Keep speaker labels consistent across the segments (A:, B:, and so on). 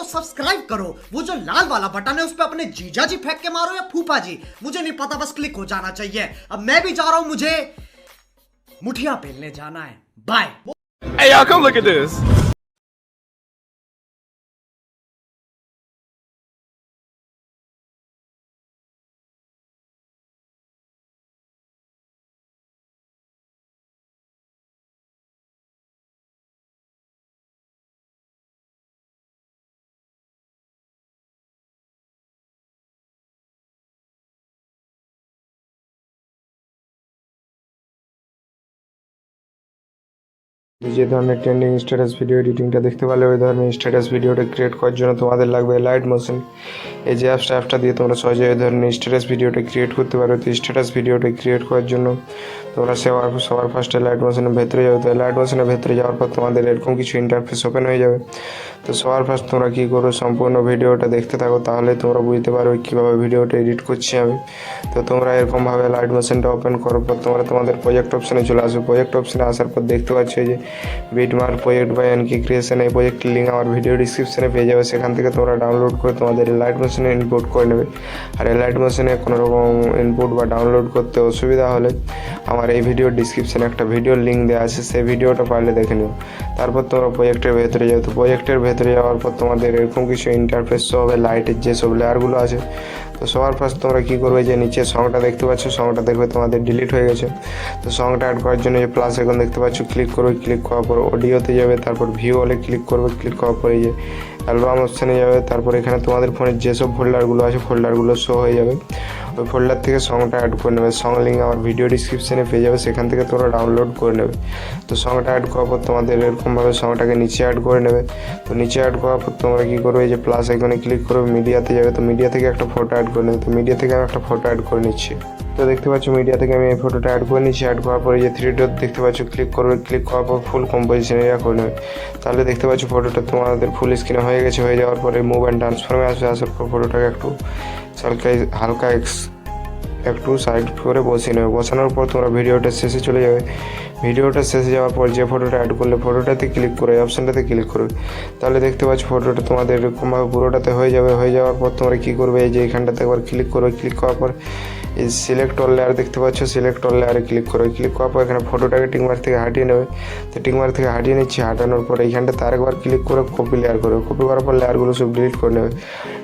A: Subscribe करो। वो जो लाल वाला बटन है उस पर अपने जीजा जी फेंक के मारो या फूफा जी, मुझे नहीं पता, बस क्लिक हो जाना चाहिए। अब मैं भी जा रहा हूं, मुझे मुठिया पेलने जाना है। Bye.
B: Hey y'all, come look at this.
C: যে ধরনের ট্রেন্ডিং স্ট্যাটাস ভিডিও এডিটিংটা দেখতে পারলে ওই ধরনের স্ট্যাটাস ভিডিওটা ক্রিয়েট করার জন্য তোমাদের লাগবে লাইট মোশন। এই যে অ্যাপটা দিয়ে তোমরা সহজে এই ধরনের স্ট্যাটাস ভিডিওটা ক্রিয়েট করতে পারো। তো স্ট্যাটাস ভিডিওটা ক্রিয়েট করার জন্য তোমরা সবার ফার্স্টে লাইট মোশনের ভেতরে যাবে। তো লাইট মোশনের ভেতরে যাওয়ার পর তোমাদের এরকম কিছু ইন্টারফেস ওপেন হয়ে যাবে। তো সবার ফার্স্ট তোমরা কী করো, সম্পূর্ণ ভিডিওটা দেখতে থাকো, তাহলে তোমরা বুঝতে পারবে কীভাবে ভিডিওটা এডিট করছি আমি। তো তোমরা এরকমভাবে লাইট মোশনটা ওপেন করার পর তোমরা তোমাদের প্রজেক্ট অপশানে চলে আসো। প্রজেক্ট অপশানে আসার পর দেখতে পাচ্ছ যে বিটমার্ক প্রজেক্ট বাই এনকি ক্রিয়েশন, এই প্রজেক্টের লিঙ্ক আমার ভিডিও ডিসক্রিপশনে পেয়ে যাবে। সেখান থেকে তোমরা ডাউনলোড করে তোমাদের লাইট মোশনে ইনপুট করে নেবে। আর এই লাইট মোশনে কোনো রকম ইনপুট বা ডাউনলোড করতে অসুবিধা হলে আমার এই ভিডিওর ডিসক্রিপশনে একটা ভিডিওর লিঙ্ক দেওয়া আছে, সেই ভিডিওটা পারলে দেখে নিও। তারপর তোমরা প্রজেক্টের ভেতরে যাও। তো প্রজেক্টের ভেতরে যাওয়ার পর তোমাদের এরকম কিছু ইন্টারফেস হবে লাইটের যেসব লেয়ারগুলো আছে। তো সবার ফার্স্ট তোমরা কী করবে, যে নিচে সংটা দেখতে পাচ্ছ, সংটা দেখবে তোমাদের ডিলিট হয়ে গেছে। তো সংটা অ্যাড করার জন্য যে প্লাস এখন দেখতে পাচ্ছ, ক্লিক করবে। ক্লিক করার পর অডিওতে যাবে, তারপর ভিউ হলে ক্লিক করবে। ক্লিক করার পরে যে অ্যালবাম অপশানে যাবে, তারপর এখানে তোমাদের ফোনের যেসব ফোল্ডারগুলো আছে ফোল্ডারগুলো শো হয়ে যাবে। ওই ফোল্ডার থেকে সংটা অ্যাড করে নেবে। সং লিঙ্ক আমার ভিডিও ডিসক্রিপশনে পেয়ে যাবে, সেখান থেকে তোমরা ডাউনলোড করে নেবে। তো সংটা অ্যাড করার পর তোমাদের এরকমভাবে সংটাকে নিচে অ্যাড করে নেবে। তো নিচে অ্যাড করার পর তোমরা কী করবে, যে প্লাস আইকনে ক্লিক করবে, মিডিয়াতে যাবে। তো মিডিয়া থেকে একটা ফটো অ্যাড করে নেবে। তো মিডিয়া থেকে আমি একটা ফটো অ্যাড করে নিচ্ছি। তো দেখতে পাচ্ছ মিডিয়া থেকে আমি এই ফটোটা অ্যাড করে নিচ্ছি। অ্যাড করার পরে যে থ্রি ডট দেখতে পাচ্ছ, ক্লিক করবে। ক্লিক করার পর ফুল কম্পোজিশন এরিয়া করে নেবে। তাহলে দেখতে পাচ্ছ ফটোটা তোমাদের ফুল স্ক্রিনে হয়ে গেছে। হয়ে যাওয়ার পরে মুভ অ্যান্ড ট্রান্সফর্মে আসবে। আসার পর ফটোটাকে হালকা একটু সাইড করে বসিয়ে নেবে। বসানোর পর তোমরা ভিডিওটা শেষে চলে যাবে। ভিডিওটা শেষে যাওয়ার পর যে ফটোটা অ্যাড করলে ফটোটাতে ক্লিক করে অপশানটাতে ক্লিক করবে। তাহলে দেখতে পাচ্ছ ফটোটা তোমাদের এরকমভাবে পুরোটাতে হয়ে যাবে। হয়ে যাওয়ার পর তোমরা কী করবে, এই যে এখানটাতে একবার ক্লিক করবে। ক্লিক করার পর এই সিলেক্ট অল লেয়ার দেখতে পাচ্ছ, সিলেক্ট অল লেয়ারে ক্লিক করবে। ক্লিক করার পর এখানে ফটোটাকে টিকমার্ক থেকে হাঁটিয়ে নেবে। তো টিকমার্ক থেকে হাঁটিয়ে নিচ্ছি। হাঁটানোর পর এইখানটাতে আরেকবার ক্লিক করে কপি লেয়ার করবে। কপি করার পর লেয়ারগুলো সব ডিলিট করে নেবে।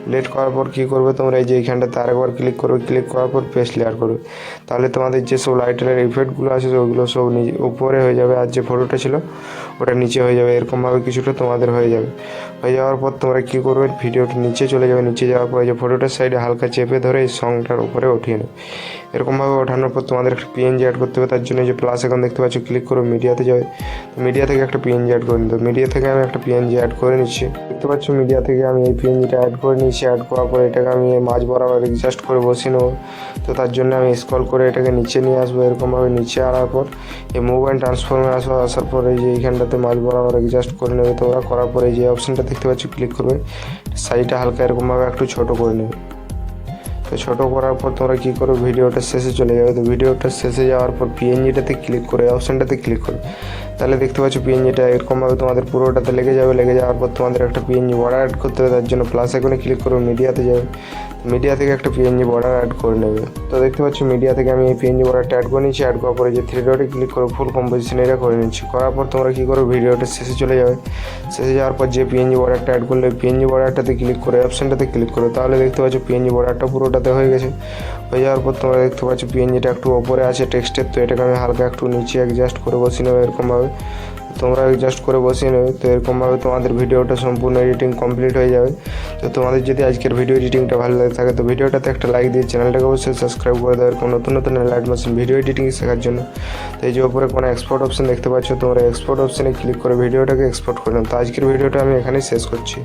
C: ডিলিট করার পর কী করবে, তোমরা এই যে এইখানটাতে আরেকবার ক্লিক করবে। ক্লিক করার পর পেস্ট লেয়ার করবে। তাহলে তোমাদের যেসব লাইটের ইফেক্টগুলো আছে ওগুলো সব উপরে হয়ে যাবে, আর যে ফটোটা ছিল ওটা নিচে হয়ে যাবে। এরকমভাবে কিছুটা তোমাদের হয়ে যাবে। হয়ে যাওয়ার পর তোমরা কী করবে, ভিডিওটা নিচে চলে যাবে। নিচে যাওয়ার পর যে ফটোটার সাইডে হালকা চেপে ধরে এই সংটার উপরে উঠিয়ে নেবে। এরকমভাবে ওঠানোর পর তোমাদের একটা পিএনজি অ্যাড করতে হবে। তার জন্য যে প্লাস এখন দেখতে পাচ্ছ, ক্লিক করো, মিডিয়াতে যাবে। মিডিয়া থেকে একটা পিএনজি অ্যাড করে নিতে। মিডিয়া থেকে আমি একটা পিএনজি অ্যাড করে নিচ্ছি। দেখতে পাচ্ছ মিডিয়া থেকে আমি এই পিএনজিটা অ্যাড করে নিচ্ছি। অ্যাড করার পর এটাকে আমি মাঝ বরাবর অ্যাডজাস্ট করে বসিয়ে নেবো। তো তার জন্য আমি স্ক্রল করে এটাকে নিচে নিয়ে আসবো। এরকমভাবে নিচে আনার পর এই মুভ অ্যান্ড ট্রান্সফর্মে আসার পর এই যে এইখানটাতে মাঝ বরাবর অ্যাডজাস্ট করে নেবে। তোমরা করার পরে যে অপশানটা দেখতে পাচ্ছ, ক্লিক করবে। সাইডটা হালকা এরকমভাবে একটু ছোটো করে নেবে। তো ছোটো করার পর তোমরা কী করো, ভিডিওটা শেষে চলে যাবে। তো ভিডিওটা শেষে যাওয়ার পর পিএনজিটাতে ক্লিক করে অপশানটাতে ক্লিক করবে। তাহলে দেখতে পাচ্ছ পিএনজিটা এরকমভাবে তোমাদের পুরোটাতে লেগে যাবে। লেগে যাওয়ার পর তোমাদের একটা পিএনজি বর্ডার অ্যাড করতে হবে। তার জন্য প্লাস আইকনে ক্লিক করবে, মিডিয়াতে যাবে। মিডিয়া থেকে একটা পিএনজি বর্ডার অ্যাড করে নেবে। তো দেখতে পাচ্ছ মিডিয়া থেকে আমি এই পিএনজি বর্ডারটা অ্যাড করে নিচ্ছি। অ্যাড করার পরে যে থ্রি ডটে ক্লিক করে ফুল কম্পোজিশন এরিয়া করে নিচ্ছি। করার পর তোমরা কী করো, ভিডিওটা শেষে চলে যাবে। শেষে যাওয়ার পর যে পিএনজি বর্ডারটা অ্যাড করলে পিএনজি বর্ডারটাতে ক্লিক করে অপশানটাতে ক্লিক করো। তাহলে দেখতে পাচ্ছ পিএনজি বর্ডারটা পুরোটাতে হয়ে গেছে। হয়ে যাওয়ার পর তোমরা দেখতে পাচ্ছ পিএনজিটা একটু ওপরে আছে টেক্সটের। তো এটাকে আমি হালকা একটু নিচে অ্যাডজাস্ট করে বসিয়ে নেবো। এরকমভাবে তোমরা অ্যাডজাস্ট করে বসিয়ে নেবে। তো এরকমভাবে তোমাদের ভিডিওটা সম্পূর্ণ এডিটিং কমপ্লিট হয়ে যাবে। তো তোমাদের যদি আজকের ভিডিও এডিটিংটা ভালো লাগে থাকে তো ভিডিওটাতে একটা লাইক দিয়ে চ্যানেলটাকে অবশ্যই সাবস্ক্রাইব করে দেওয়ার কোনো নতুন লাইট মোশন ভিডিও এডিটিং শেখার জন্য। তো এই যে ওপরে কোনো এক্সপোর্ট অপশন দেখতে পাচ্ছ, তোমরা এক্সপোর্ট অপশানে ক্লিক করে ভিডিওটাকে এক্সপোর্ট করে নাও। তো আজকের ভিডিওটা আমি এখানেই শেষ করছি।